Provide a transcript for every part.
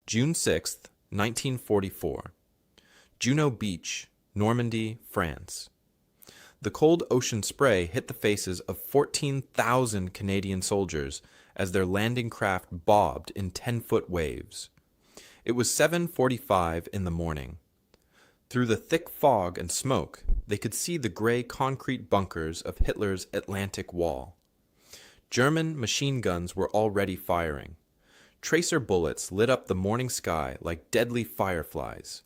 June 6, 1944. Juno Beach, Normandy, France. The cold ocean spray hit the faces of 14,000 Canadian soldiers as their landing craft bobbed in 10-foot waves. It was 7:45 in the morning. Through the thick fog and smoke, they could see the gray concrete bunkers of Hitler's Atlantic Wall. German machine guns were already firing. Tracer bullets lit up the morning sky like deadly fireflies.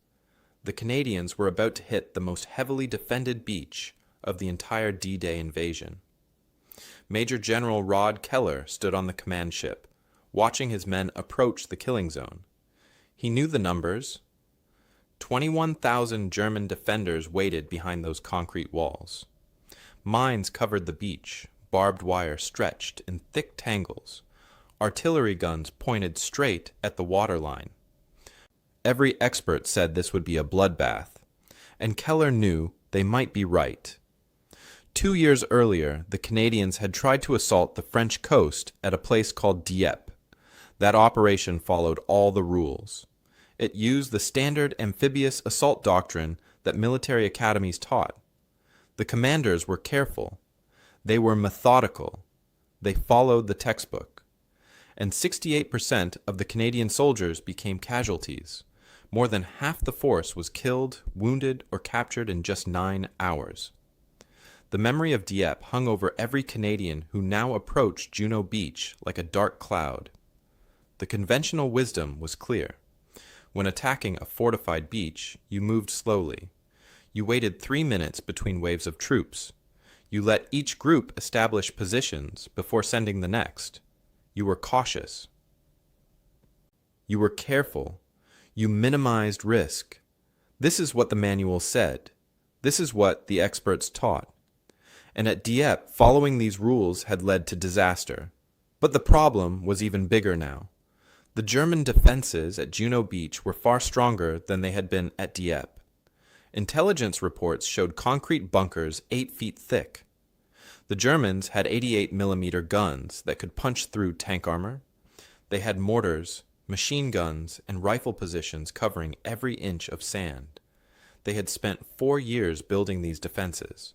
The Canadians were about to hit the most heavily defended beach of the entire D-Day invasion. Major General Rod Keller stood on the command ship, watching his men approach the killing zone. He knew the numbers. 21,000 German defenders waited behind those concrete walls. Mines covered the beach, barbed wire stretched in thick tangles. Artillery guns pointed straight at the waterline. Every expert said this would be a bloodbath, and Keller knew they might be right. 2 years earlier, the Canadians had tried to assault the French coast at a place called Dieppe. That operation followed all the rules. It used the standard amphibious assault doctrine that military academies taught. The commanders were careful. They were methodical. They followed the textbook. And 68% of the Canadian soldiers became casualties. More than half the force was killed, wounded, or captured in just 9 hours. The memory of Dieppe hung over every Canadian who now approached Juno Beach like a dark cloud. The conventional wisdom was clear. When attacking a fortified beach, you moved slowly. You waited 3 minutes between waves of troops. You let each group establish positions before sending the next. You were cautious. You were careful. You minimized risk. This is what the manual said. This is what the experts taught. And at Dieppe, following these rules had led to disaster. But the problem was even bigger now. The German defenses at Juno Beach were far stronger than they had been at Dieppe. Intelligence reports showed concrete bunkers 8 feet thick. The Germans had 88-millimeter guns that could punch through tank armor. They had mortars, machine guns, and rifle positions covering every inch of sand. They had spent 4 years building these defenses.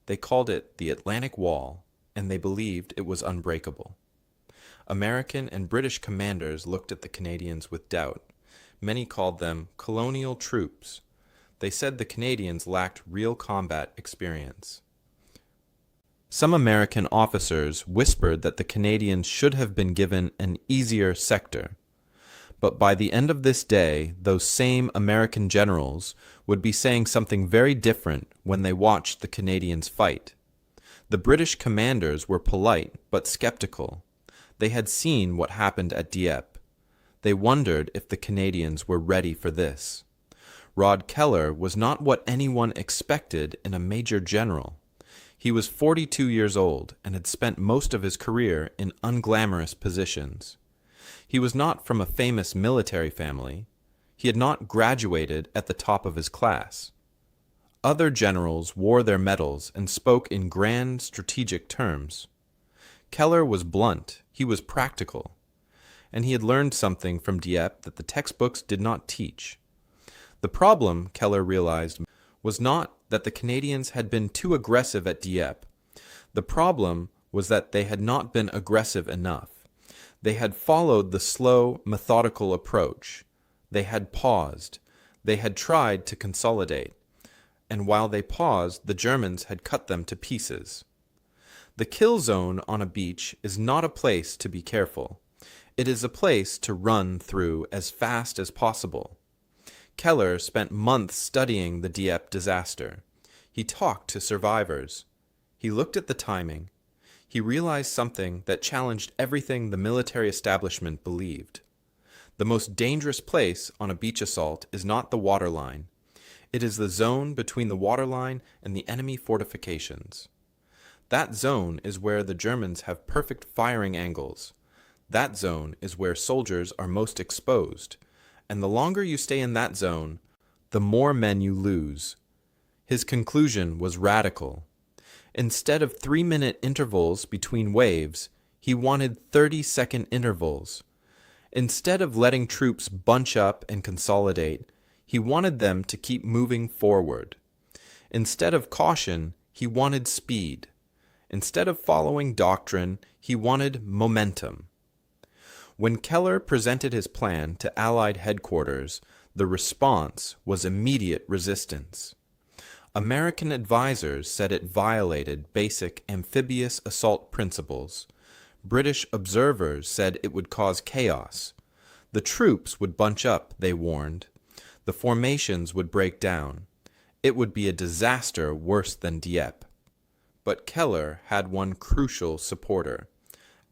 They called it the Atlantic Wall, and they believed it was unbreakable. American and British commanders looked at the Canadians with doubt. Many called them colonial troops. They said the Canadians lacked real combat experience. Some American officers whispered that the Canadians should have been given an easier sector. But by the end of this day, those same American generals would be saying something very different when they watched the Canadians fight. The British commanders were polite but skeptical. They had seen what happened at Dieppe. They wondered if the Canadians were ready for this. Rod Keller was not what anyone expected in a major general. He was 42 years old and had spent most of his career in unglamorous positions. He was not from a famous military family. He had not graduated at the top of his class. Other generals wore their medals and spoke in grand strategic terms. Keller was blunt, he was practical, and he had learned something from Dieppe that the textbooks did not teach. The problem, Keller realized, was not that the Canadians had been too aggressive at Dieppe. The problem was that they had not been aggressive enough. They had followed the slow, methodical approach. They had paused. They had tried to consolidate. And while they paused, the Germans had cut them to pieces. The kill zone on a beach is not a place to be careful. It is a place to run through as fast as possible. Keller spent months studying the Dieppe disaster. He talked to survivors. He looked at the timing. He realized something that challenged everything the military establishment believed. The most dangerous place on a beach assault is not the waterline. It is the zone between the waterline and the enemy fortifications. That zone is where the Germans have perfect firing angles. That zone is where soldiers are most exposed. And the longer you stay in that zone, the more men you lose. His conclusion was radical. Instead of 3-minute intervals between waves, he wanted 30-second intervals. Instead of letting troops bunch up and consolidate, he wanted them to keep moving forward. Instead of caution, he wanted speed. Instead of following doctrine, he wanted momentum. When Keller presented his plan to Allied headquarters, the response was immediate resistance. American advisors said it violated basic amphibious assault principles. British observers said it would cause chaos. The troops would bunch up, they warned. The formations would break down. It would be a disaster worse than Dieppe. But Keller had one crucial supporter.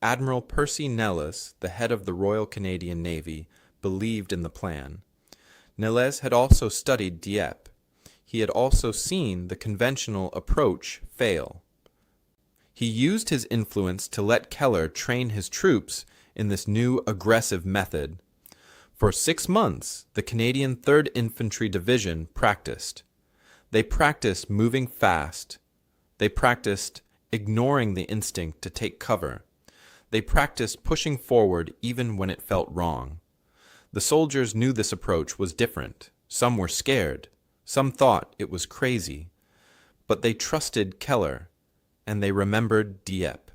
Admiral Percy Nellis, the head of the Royal Canadian Navy, believed in the plan. Nellis had also studied Dieppe. He had also seen the conventional approach fail. He used his influence to let Keller train his troops in this new aggressive method. For 6 months, the Canadian 3rd Infantry Division practiced. They practiced moving fast. They practiced ignoring the instinct to take cover. They practiced pushing forward even when it felt wrong. The soldiers knew this approach was different. Some were scared. Some thought it was crazy. But they trusted Keller, and they remembered Dieppe.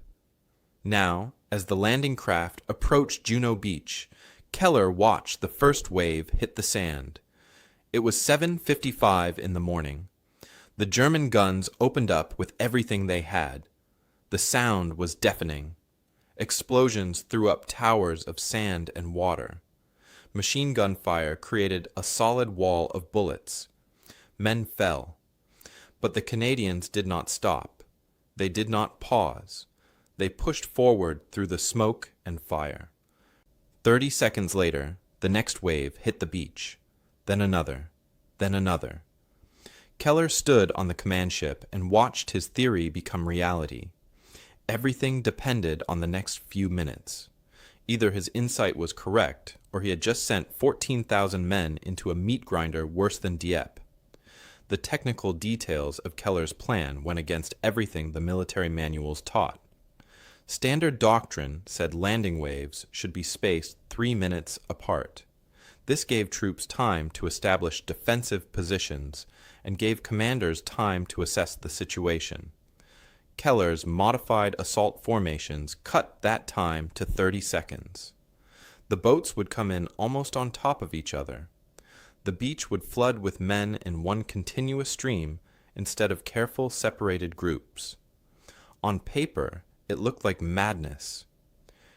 Now, as the landing craft approached Juno Beach, Keller watched the first wave hit the sand. It was 7:55 in the morning. The German guns opened up with everything they had. The sound was deafening. Explosions threw up towers of sand and water. Machine gun fire created a solid wall of bullets. Men fell. But the Canadians did not stop. They did not pause. They pushed forward through the smoke and fire. 30 seconds later, the next wave hit the beach. Then another. Then another. Keller stood on the command ship and watched his theory become reality. Everything depended on the next few minutes. Either his insight was correct, or he had just sent 14,000 men into a meat grinder worse than Dieppe. The technical details of Keller's plan went against everything the military manuals taught. Standard doctrine said landing waves should be spaced 3 minutes apart. This gave troops time to establish defensive positions and gave commanders time to assess the situation. Keller's modified assault formations cut that time to 30 seconds. The boats would come in almost on top of each other. The beach would flood with men in one continuous stream instead of careful separated groups. On paper, it looked like madness.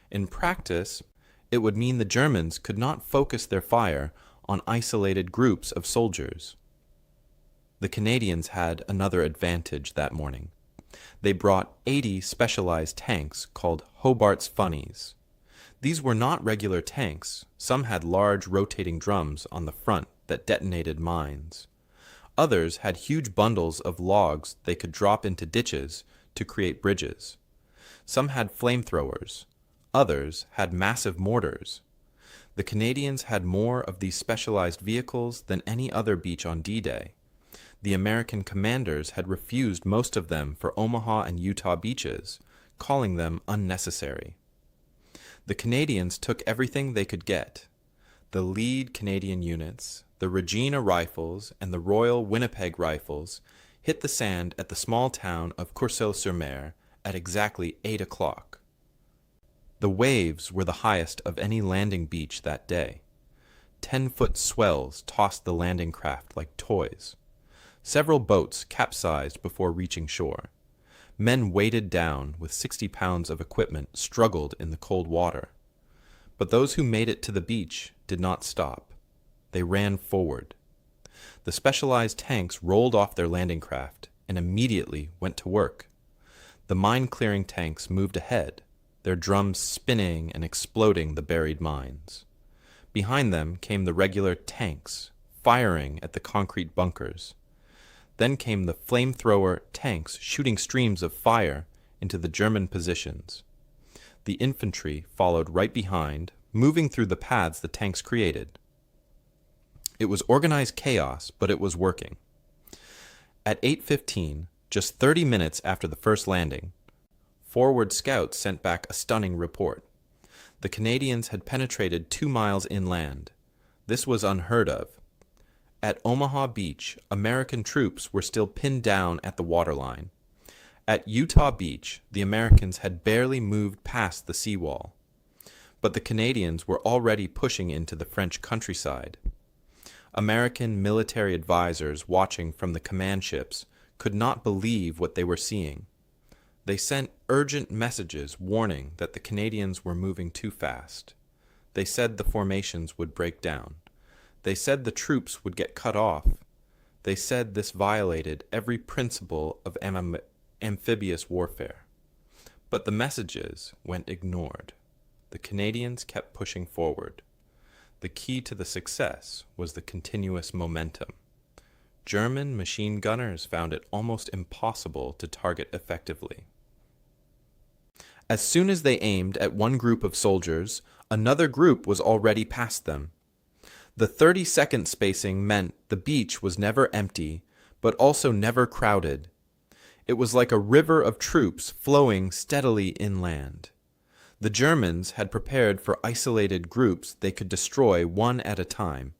In practice, it would mean the Germans could not focus their fire on isolated groups of soldiers. The Canadians had another advantage that morning. They brought 80 specialized tanks called Hobart's Funnies. These were not regular tanks. Some had large rotating drums on the front that detonated mines. Others had huge bundles of logs they could drop into ditches to create bridges. Some had flamethrowers. Others had massive mortars. The Canadians had more of these specialized vehicles than any other beach on D-Day. The American commanders had refused most of them for Omaha and Utah beaches, calling them unnecessary. The Canadians took everything they could get. The lead Canadian units, the Regina Rifles and the Royal Winnipeg Rifles, hit the sand at the small town of Courcelles-sur-Mer at exactly 8 o'clock. The waves were the highest of any landing beach that day. 10-foot swells tossed the landing craft like toys. Several boats capsized before reaching shore. Men weighted down with 60 pounds of equipment struggled in the cold water. But those who made it to the beach did not stop. They ran forward. The specialized tanks rolled off their landing craft and immediately went to work. The mine-clearing tanks moved ahead, their drums spinning and exploding the buried mines. Behind them came the regular tanks, firing at the concrete bunkers. Then came the flamethrower tanks shooting streams of fire into the German positions. The infantry followed right behind, moving through the paths the tanks created. It was organized chaos, but it was working. At 8:15, just 30 minutes after the first landing, forward scouts sent back a stunning report. The Canadians had penetrated 2 miles inland. This was unheard of. At Omaha Beach, American troops were still pinned down at the waterline. At Utah Beach, the Americans had barely moved past the seawall. But the Canadians were already pushing into the French countryside. American military advisors watching from the command ships could not believe what they were seeing. They sent urgent messages warning that the Canadians were moving too fast. They said the formations would break down. They said the troops would get cut off. They said this violated every principle of amphibious warfare. But the messages went ignored. The Canadians kept pushing forward. The key to the success was the continuous momentum. German machine gunners found it almost impossible to target effectively. As soon as they aimed at one group of soldiers, another group was already past them. The 30-second spacing meant the beach was never empty, but also never crowded. It was like a river of troops flowing steadily inland. The Germans had prepared for isolated groups they could destroy one at a time.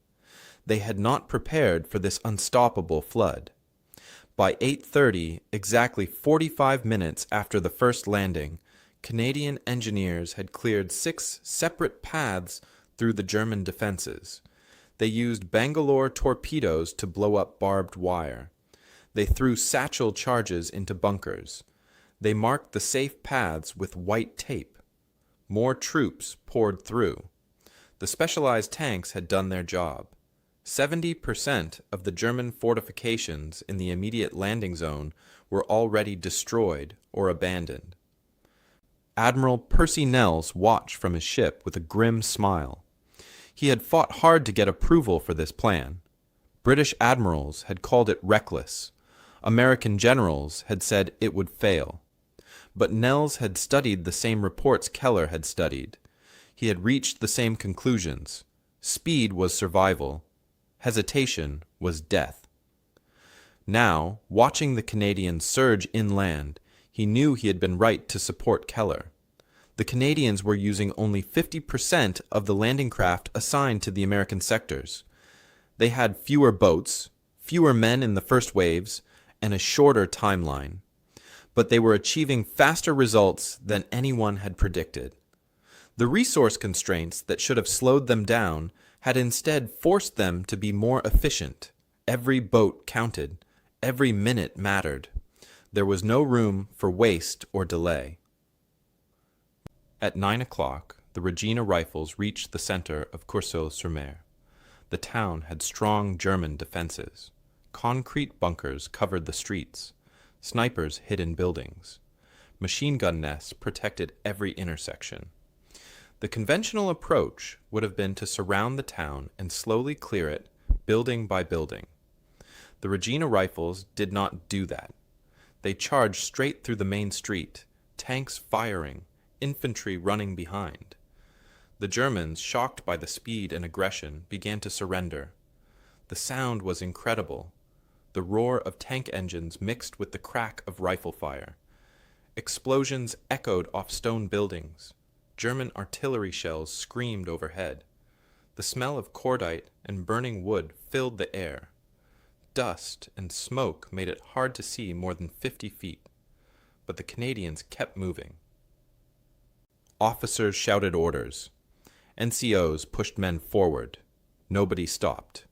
They had not prepared for this unstoppable flood. By 8:30, exactly 45 minutes after the first landing, Canadian engineers had cleared 6 separate paths through the German defenses. They used Bangalore torpedoes to blow up barbed wire. They threw satchel charges into bunkers. They marked the safe paths with white tape. More troops poured through. The specialized tanks had done their job. 70% of the German fortifications in the immediate landing zone were already destroyed or abandoned. Admiral Percy Nels watched from his ship with a grim smile. He had fought hard to get approval for this plan. British admirals had called it reckless. American generals had said it would fail. But Nels had studied the same reports Keller had studied. He had reached the same conclusions. Speed was survival. Hesitation was death. Now, watching the Canadians surge inland, he knew he had been right to support Keller. The Canadians were using only 50% of the landing craft assigned to the American sectors. They had fewer boats, fewer men in the first waves, and a shorter timeline. But they were achieving faster results than anyone had predicted. The resource constraints that should have slowed them down had instead forced them to be more efficient. Every boat counted. Every minute mattered. There was no room for waste or delay. At 9 o'clock, the Regina Rifles reached the center of Courseulles-sur-Mer. The town had strong German defenses. Concrete bunkers covered the streets. Snipers hid in buildings. Machine gun nests protected every intersection. The conventional approach would have been to surround the town and slowly clear it, building by building. The Regina Rifles did not do that. They charged straight through the main street, tanks firing, infantry running behind. The Germans, shocked by the speed and aggression, began to surrender. The sound was incredible. The roar of tank engines mixed with the crack of rifle fire. Explosions echoed off stone buildings. German artillery shells screamed overhead. The smell of cordite and burning wood filled the air. Dust and smoke made it hard to see more than 50 feet. But the Canadians kept moving. Officers shouted orders. NCOs pushed men forward. Nobody stopped.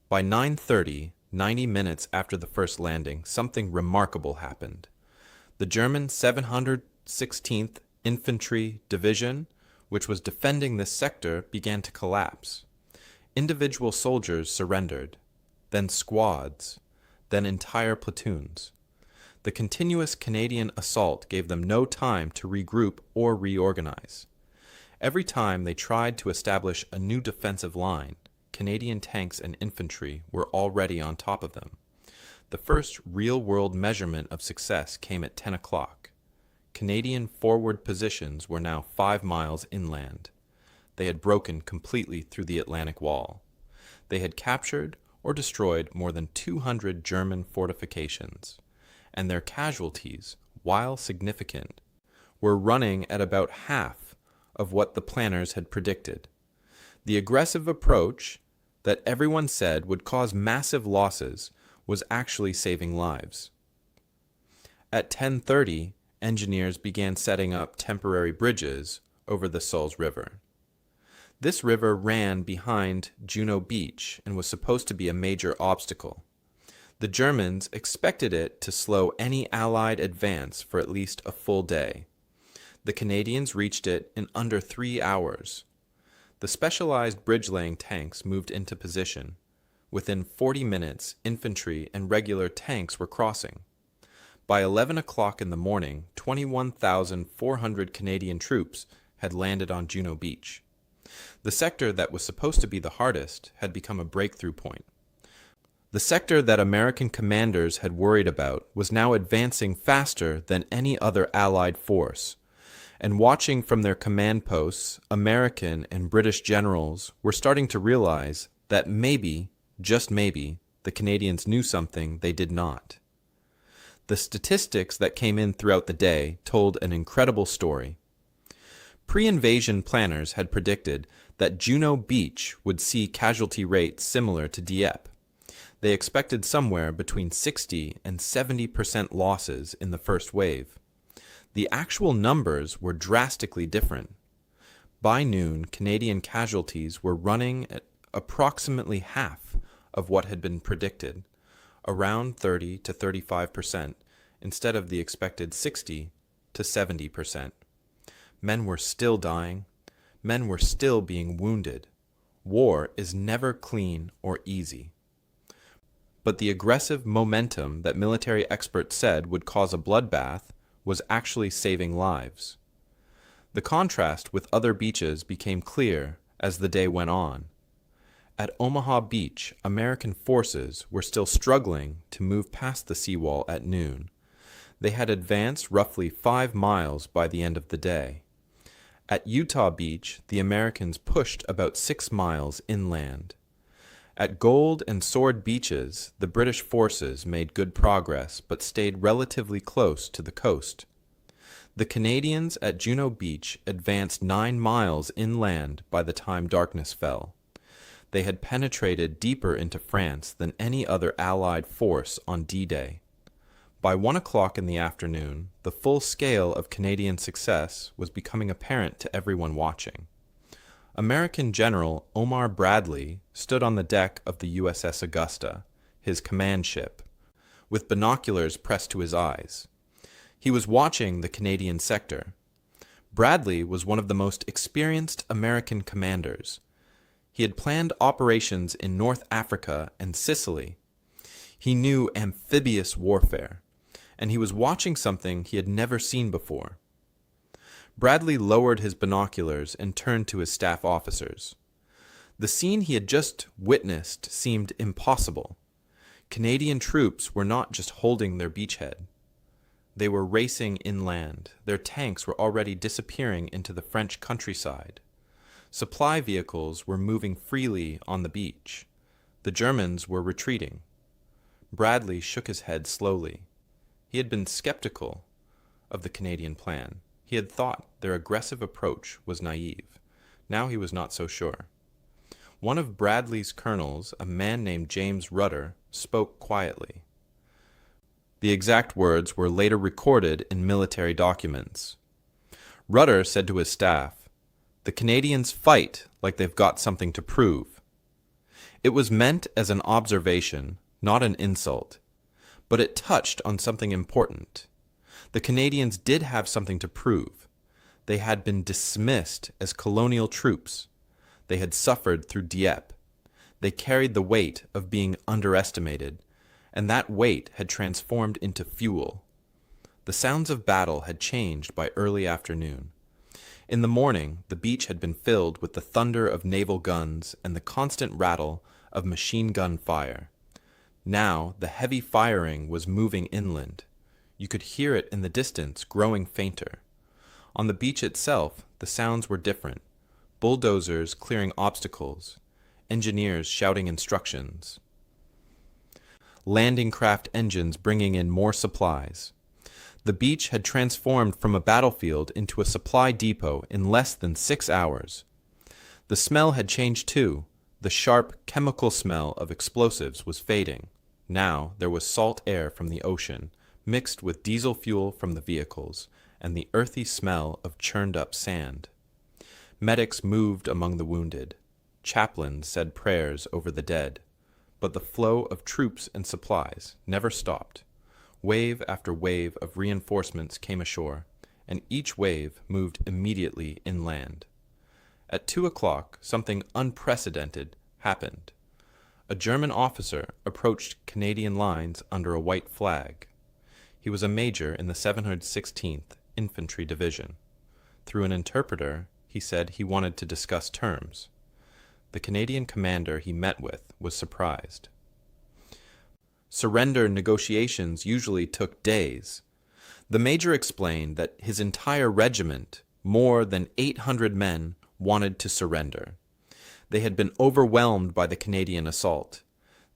By 9:30, 90 minutes after the first landing, something remarkable happened. The German 716th Infantry Division, which was defending this sector, began to collapse. Individual soldiers surrendered, then squads, then entire platoons. The continuous Canadian assault gave them no time to regroup or reorganize. Every time they tried to establish a new defensive line, Canadian tanks and infantry were already on top of them. The first real-world measurement of success came at 10 o'clock. Canadian forward positions were now 5 miles inland. They had broken completely through the Atlantic Wall. They had captured or destroyed more than 200 German fortifications, and their casualties, while significant, were running at about half of what the planners had predicted. The aggressive approach that everyone said would cause massive losses was actually saving lives. At 10:30, engineers began setting up temporary bridges over the Sulz River. This river ran behind Juno Beach and was supposed to be a major obstacle. The Germans expected it to slow any Allied advance for at least a full day. The Canadians reached it in under 3 hours. The specialized bridge-laying tanks moved into position. Within 40 minutes, infantry and regular tanks were crossing. By 11 o'clock in the morning, 21,400 Canadian troops had landed on Juno Beach. The sector that was supposed to be the hardest had become a breakthrough point. The sector that American commanders had worried about was now advancing faster than any other Allied force, and watching from their command posts, American and British generals were starting to realize that maybe, just maybe, the Canadians knew something they did not. The statistics that came in throughout the day told an incredible story. Pre-invasion planners had predicted that Juno Beach would see casualty rates similar to Dieppe. They expected somewhere between 60 and 70% losses in the first wave. The actual numbers were drastically different. By noon, Canadian casualties were running at approximately half of what had been predicted, around 30 to 35%, instead of the expected 60 to 70%. Men were still dying. Men were still being wounded. War is never clean or easy. But the aggressive momentum that military experts said would cause a bloodbath was actually saving lives. The contrast with other beaches became clear as the day went on. At Omaha Beach, American forces were still struggling to move past the seawall at noon. They had advanced roughly 5 miles by the end of the day. At Utah Beach, the Americans pushed about 6 miles inland. At Gold and Sword Beaches, the British forces made good progress but stayed relatively close to the coast. The Canadians at Juno Beach advanced 9 miles inland by the time darkness fell. They had penetrated deeper into France than any other Allied force on D-Day. By 1 o'clock in the afternoon, the full scale of Canadian success was becoming apparent to everyone watching. American General Omar Bradley stood on the deck of the USS Augusta, his command ship, with binoculars pressed to his eyes. He was watching the Canadian sector. Bradley was one of the most experienced American commanders. He had planned operations in North Africa and Sicily. He knew amphibious warfare, and he was watching something he had never seen before. Bradley lowered his binoculars and turned to his staff officers. The scene he had just witnessed seemed impossible. Canadian troops were not just holding their beachhead. They were racing inland. Their tanks were already disappearing into the French countryside. Supply vehicles were moving freely on the beach. The Germans were retreating. Bradley shook his head slowly. He had been skeptical of the Canadian plan. He had thought their aggressive approach was naive. Now he was not so sure. One of Bradley's colonels, a man named James Rudder, spoke quietly. The exact words were later recorded in military documents. Rudder said to his staff, "The Canadians fight like they've got something to prove." It was meant as an observation, not an insult, but it touched on something important. The Canadians did have something to prove. They had been dismissed as colonial troops. They had suffered through Dieppe. They carried the weight of being underestimated, and that weight had transformed into fuel. The sounds of battle had changed by early afternoon. In the morning, the beach had been filled with the thunder of naval guns and the constant rattle of machine gun fire. Now, the heavy firing was moving inland. You could hear it in the distance, growing fainter. On the beach itself, the sounds were different. Bulldozers clearing obstacles, engineers shouting instructions, landing craft engines bringing in more supplies. The beach had transformed from a battlefield into a supply depot in less than 6 hours. The smell had changed too. The sharp, chemical smell of explosives was fading. Now there was salt air from the ocean, mixed with diesel fuel from the vehicles, and the earthy smell of churned-up sand. Medics moved among the wounded. Chaplains said prayers over the dead. But the flow of troops and supplies never stopped. Wave after wave of reinforcements came ashore, and each wave moved immediately inland. At 2 o'clock, something unprecedented happened. A German officer approached Canadian lines under a white flag. He was a major in the 716th Infantry Division. Through an interpreter, he said he wanted to discuss terms. The Canadian commander he met with was surprised. Surrender negotiations usually took days. The major explained that his entire regiment, more than 800 men, wanted to surrender. They had been overwhelmed by the Canadian assault.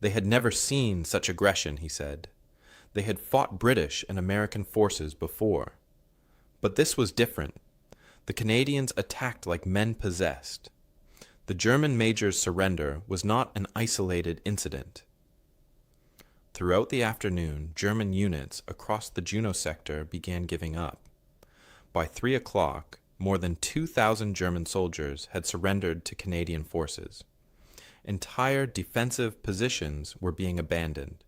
They had never seen such aggression, he said. They had fought British and American forces before. But this was different. The Canadians attacked like men possessed. The German major's surrender was not an isolated incident. Throughout the afternoon, German units across the Juno sector began giving up. By 3 o'clock, more than 2,000 German soldiers had surrendered to Canadian forces. Entire defensive positions were being abandoned.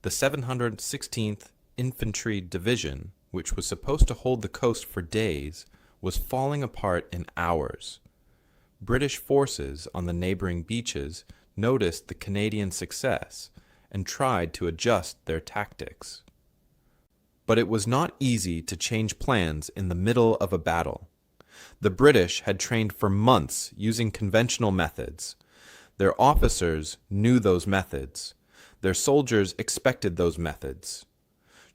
The 716th Infantry Division, which was supposed to hold the coast for days, was falling apart in hours. British forces on the neighboring beaches noticed the Canadian success and tried to adjust their tactics. But it was not easy to change plans in the middle of a battle. The British had trained for months using conventional methods. Their officers knew those methods. Their soldiers expected those methods.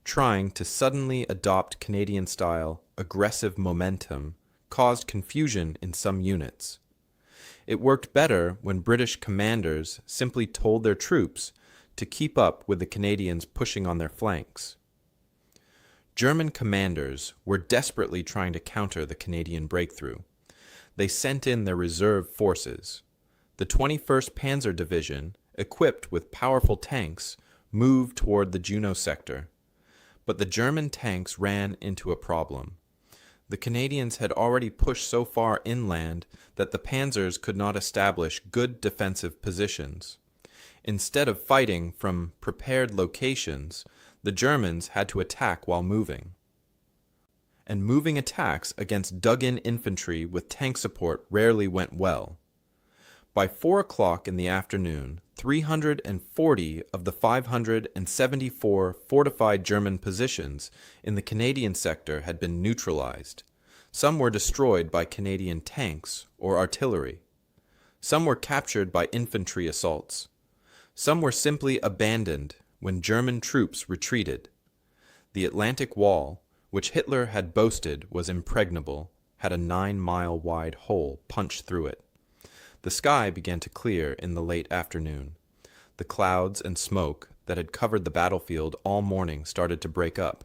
Trying to suddenly adopt Canadian-style aggressive momentum caused confusion in some units. It worked better when British commanders simply told their troops to keep up with the Canadians pushing on their flanks. German commanders were desperately trying to counter the Canadian breakthrough. They sent in their reserve forces. The 21st Panzer Division, equipped with powerful tanks, moved toward the Juno sector. But the German tanks ran into a problem. The Canadians had already pushed so far inland that the panzers could not establish good defensive positions. Instead of fighting from prepared locations, the Germans had to attack while moving. And moving attacks against dug-in infantry with tank support rarely went well. By 4 o'clock in the afternoon, 340 of the 574 fortified German positions in the Canadian sector had been neutralized. Some were destroyed by Canadian tanks or artillery. Some were captured by infantry assaults. Some were simply abandoned when German troops retreated. The Atlantic Wall, which Hitler had boasted was impregnable, had a 9-mile wide hole punched through it. The sky began to clear in the late afternoon. The clouds and smoke that had covered the battlefield all morning started to break up.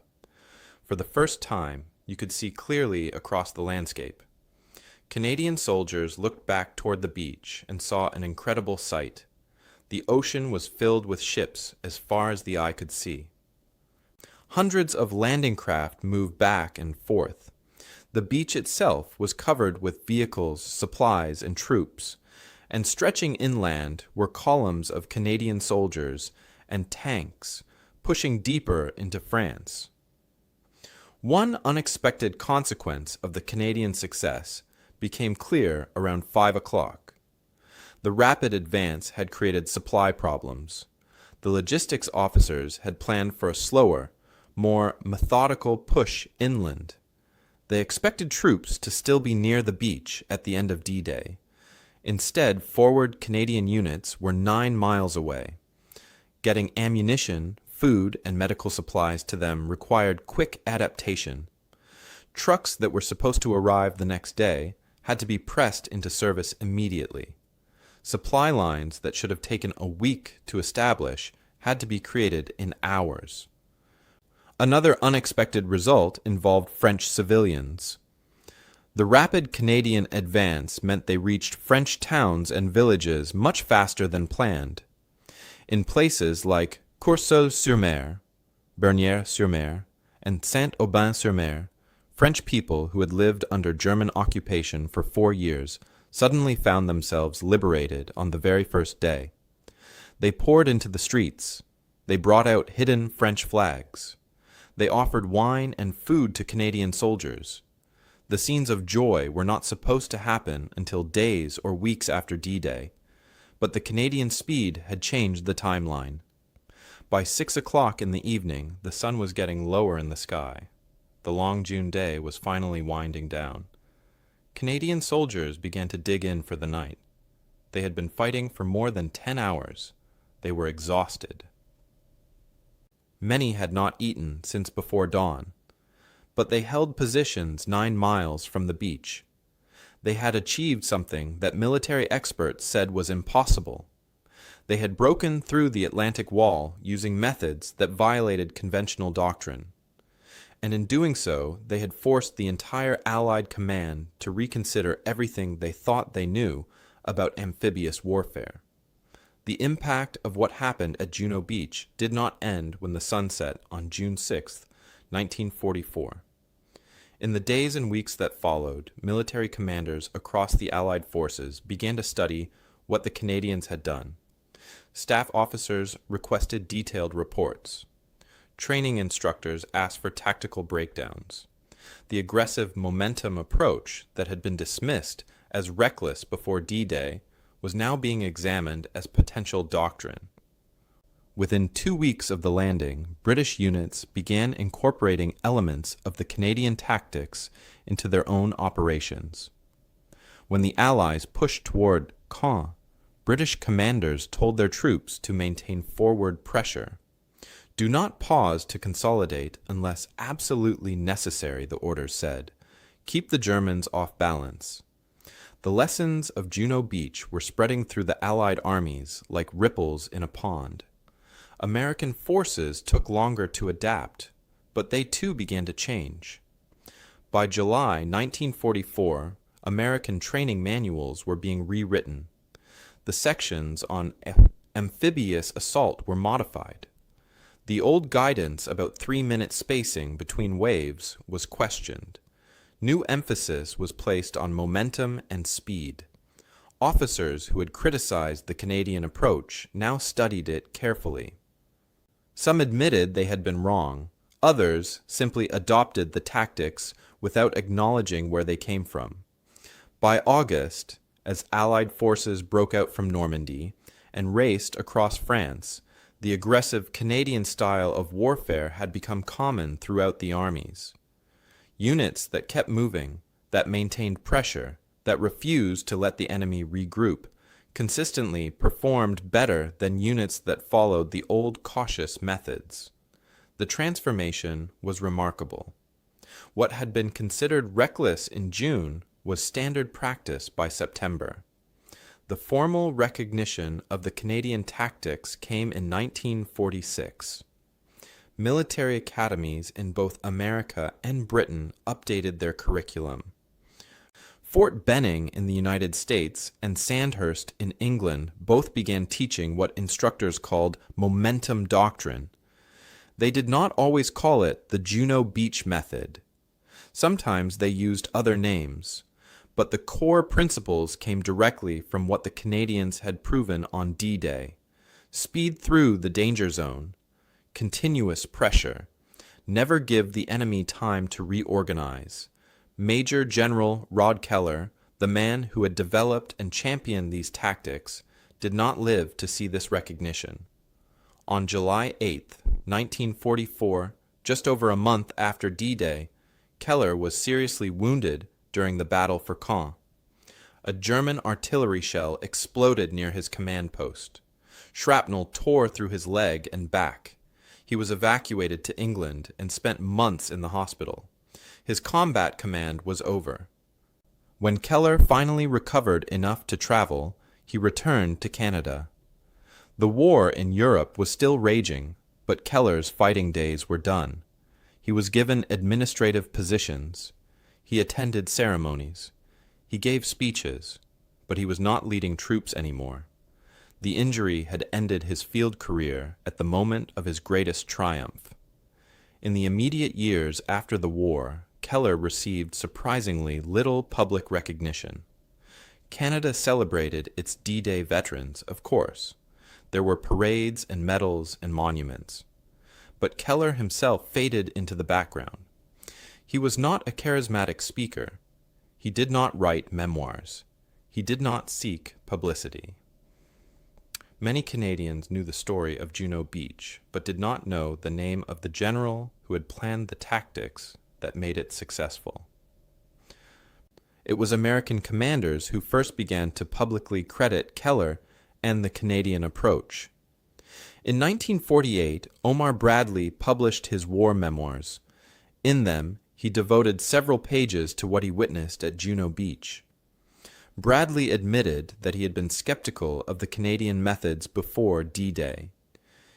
For the first time, you could see clearly across the landscape. Canadian soldiers looked back toward the beach and saw an incredible sight. The ocean was filled with ships as far as the eye could see. Hundreds of landing craft moved back and forth. The beach itself was covered with vehicles, supplies, and troops, and stretching inland were columns of Canadian soldiers and tanks pushing deeper into France. One unexpected consequence of the Canadian success became clear around 5 o'clock. The rapid advance had created supply problems. The logistics officers had planned for a slower, more methodical push inland. They expected troops to still be near the beach at the end of D-Day. Instead, forward Canadian units were 9 miles away. Getting ammunition, food, and medical supplies to them required quick adaptation. Trucks that were supposed to arrive the next day had to be pressed into service immediately. Supply lines that should have taken a week to establish had to be created in hours. Another unexpected result involved French civilians. The rapid Canadian advance meant they reached French towns and villages much faster than planned. In places like Courseulles-sur-Mer, Bernières-sur-Mer, and Saint-Aubin-sur-Mer, French people who had lived under German occupation for 4 years suddenly found themselves liberated on the very first day. They poured into the streets. They brought out hidden French flags. They offered wine and food to Canadian soldiers. The scenes of joy were not supposed to happen until days or weeks after D-Day, but the Canadian speed had changed the timeline. By 6 o'clock in the evening, the sun was getting lower in the sky. The long June day was finally winding down. Canadian soldiers began to dig in for the night. They had been fighting for more than 10 hours. They were exhausted. Many had not eaten since before dawn, but they held positions 9 miles from the beach. They had achieved something that military experts said was impossible. They had broken through the Atlantic Wall using methods that violated conventional doctrine. And in doing so, they had forced the entire Allied command to reconsider everything they thought they knew about amphibious warfare. The impact of what happened at Juno Beach did not end when the sun set on June 6, 1944. In the days and weeks that followed, military commanders across the Allied forces began to study what the Canadians had done. Staff officers requested detailed reports. Training instructors asked for tactical breakdowns. The aggressive momentum approach that had been dismissed as reckless before D-Day was now being examined as potential doctrine. Within 2 weeks of the landing, British units began incorporating elements of the Canadian tactics into their own operations. When the Allies pushed toward Caen, British commanders told their troops to maintain forward pressure. Do not pause to consolidate unless absolutely necessary, the orders said. Keep the Germans off balance. The lessons of Juno Beach were spreading through the Allied armies like ripples in a pond. American forces took longer to adapt, but they too began to change. By July 1944, American training manuals were being rewritten. The sections on amphibious assault were modified. The old guidance about 3-minute spacing between waves was questioned. New emphasis was placed on momentum and speed. Officers who had criticized the Canadian approach now studied it carefully. Some admitted they had been wrong. Others simply adopted the tactics without acknowledging where they came from. By August, as Allied forces broke out from Normandy and raced across France, the aggressive Canadian style of warfare had become common throughout the armies. Units that kept moving, that maintained pressure, that refused to let the enemy regroup, consistently performed better than units that followed the old cautious methods. The transformation was remarkable. What had been considered reckless in June was standard practice by September. The formal recognition of the Canadian tactics came in 1946. Military academies in both America and Britain updated their curriculum. Fort Benning in the United States and Sandhurst in England both began teaching what instructors called momentum doctrine. They did not always call it the Juno Beach method. Sometimes they used other names, but the core principles came directly from what the Canadians had proven on D-Day. Speed through the danger zone, continuous pressure, never give the enemy time to reorganize. Major General Rod Keller, the man who had developed and championed these tactics, did not live to see this recognition. On July 8, 1944, just over a month after D-Day, Keller was seriously wounded during the battle for Caen. A German artillery shell exploded near his command post. Shrapnel tore through his leg and back. He was evacuated to England and spent months in the hospital. His combat command was over. When Keller finally recovered enough to travel, he returned to Canada. The war in Europe was still raging, but Keller's fighting days were done. He was given administrative positions. He attended ceremonies. He gave speeches, but he was not leading troops anymore. The injury had ended his field career at the moment of his greatest triumph. In the immediate years after the war, Keller received surprisingly little public recognition. Canada celebrated its D-Day veterans, of course. There were parades and medals and monuments. But Keller himself faded into the background. He was not a charismatic speaker. He did not write memoirs. He did not seek publicity. Many Canadians knew the story of Juno Beach, but did not know the name of the general who had planned the tactics that made it successful. It was American commanders who first began to publicly credit Keller and the Canadian approach. In 1948, Omar Bradley published his war memoirs. In them, he devoted several pages to what he witnessed at Juno Beach. Bradley admitted that he had been skeptical of the Canadian methods before D-Day.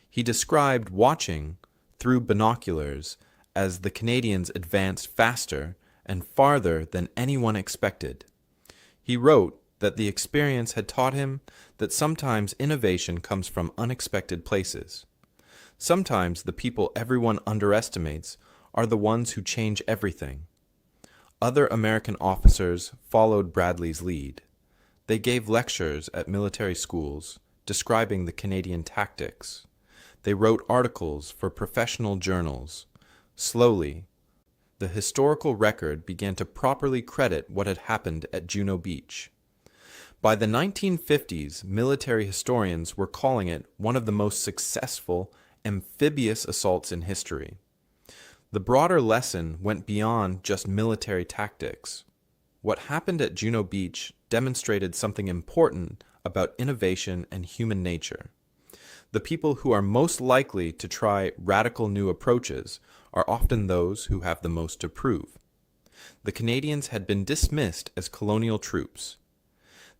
He described watching through binoculars as the Canadians advanced faster and farther than anyone expected. He wrote that the experience had taught him that sometimes innovation comes from unexpected places. Sometimes the people everyone underestimates are the ones who change everything. Other American officers followed Bradley's lead. They gave lectures at military schools describing the Canadian tactics. They wrote articles for professional journals. Slowly, the historical record began to properly credit what had happened at Juno Beach. By the 1950s, military historians were calling it one of the most successful amphibious assaults in history. The broader lesson went beyond just military tactics. What happened at Juno Beach demonstrated something important about innovation and human nature. The people who are most likely to try radical new approaches are often those who have the most to prove. The Canadians had been dismissed as colonial troops.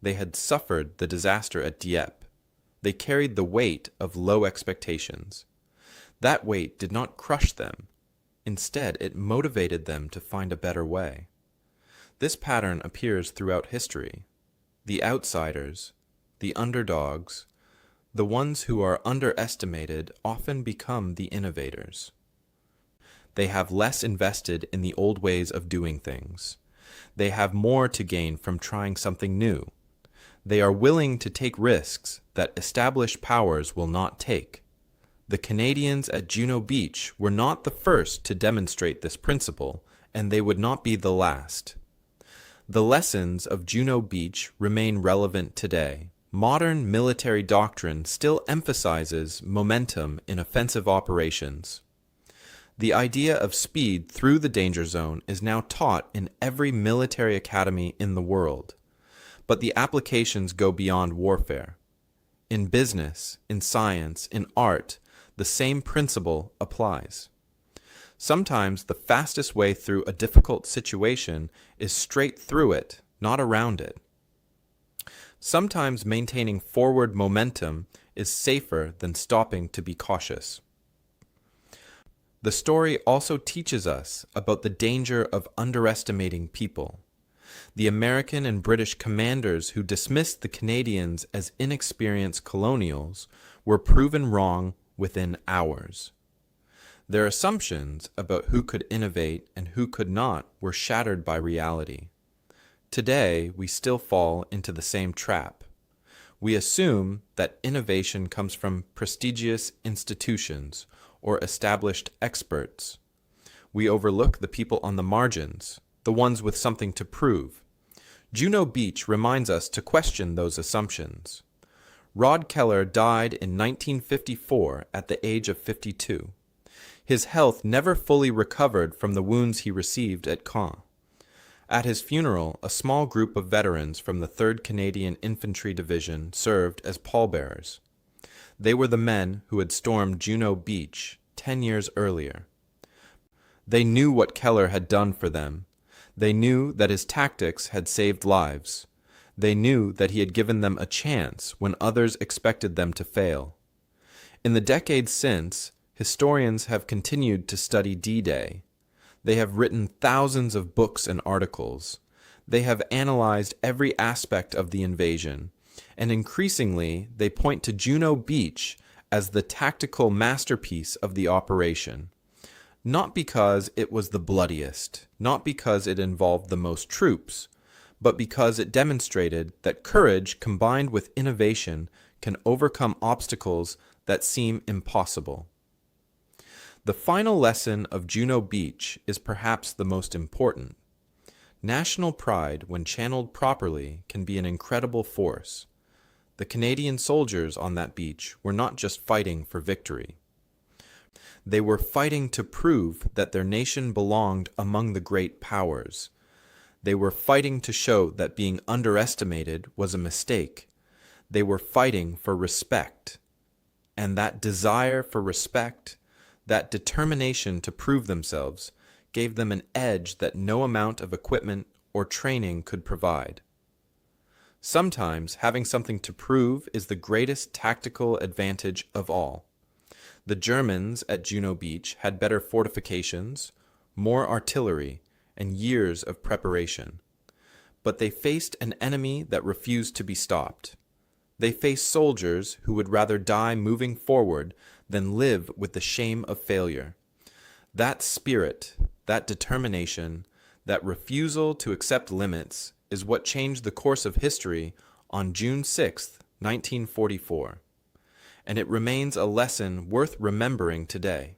They had suffered the disaster at Dieppe. They carried the weight of low expectations. That weight did not crush them. Instead, it motivated them to find a better way. This pattern appears throughout history. The outsiders, the underdogs, the ones who are underestimated often become the innovators. They have less invested in the old ways of doing things. They have more to gain from trying something new. They are willing to take risks that established powers will not take. The Canadians at Juno Beach were not the first to demonstrate this principle, and they would not be the last. The lessons of Juno Beach remain relevant today. Modern military doctrine still emphasizes momentum in offensive operations. The idea of speed through the danger zone is now taught in every military academy in the world, but the applications go beyond warfare. In business, in science, in art, the same principle applies. Sometimes the fastest way through a difficult situation is straight through it, not around it. Sometimes maintaining forward momentum is safer than stopping to be cautious. The story also teaches us about the danger of underestimating people. The American and British commanders who dismissed the Canadians as inexperienced colonials were proven wrong within hours. Their assumptions about who could innovate and who could not were shattered by reality. Today, we still fall into the same trap. We assume that innovation comes from prestigious institutions or established experts. We overlook the people on the margins, the ones with something to prove. Juno Beach reminds us to question those assumptions. Rod Keller died in 1954 at the age of 52. His health never fully recovered from the wounds he received at Caen. At his funeral, a small group of veterans from the 3rd Canadian Infantry Division served as pallbearers. They were the men who had stormed Juno Beach 10 years earlier. They knew what Keller had done for them. They knew that his tactics had saved lives. They knew that he had given them a chance when others expected them to fail. In the decades since, Historians have continued to study D-Day. They have written thousands of books and articles. They have analyzed every aspect of the invasion, and increasingly they point to Juno Beach as the tactical masterpiece of the operation. Not because it was the bloodiest, not because it involved the most troops, but because it demonstrated that courage combined with innovation can overcome obstacles that seem impossible. The final lesson of Juno Beach is perhaps the most important. National pride, when channeled properly, can be an incredible force. The Canadian soldiers on that beach were not just fighting for victory. They were fighting to prove that their nation belonged among the great powers. They were fighting to show that being underestimated was a mistake. They were fighting for respect. And that desire for respect, that determination to prove themselves, gave them an edge that no amount of equipment or training could provide. Sometimes having something to prove is the greatest tactical advantage of all. The Germans at Juno Beach had better fortifications, more artillery, and years of preparation. But they faced an enemy that refused to be stopped. They faced soldiers who would rather die moving forward than live with the shame of failure. That spirit, that determination, that refusal to accept limits is what changed the course of history on June 6, 1944. And it remains a lesson worth remembering today.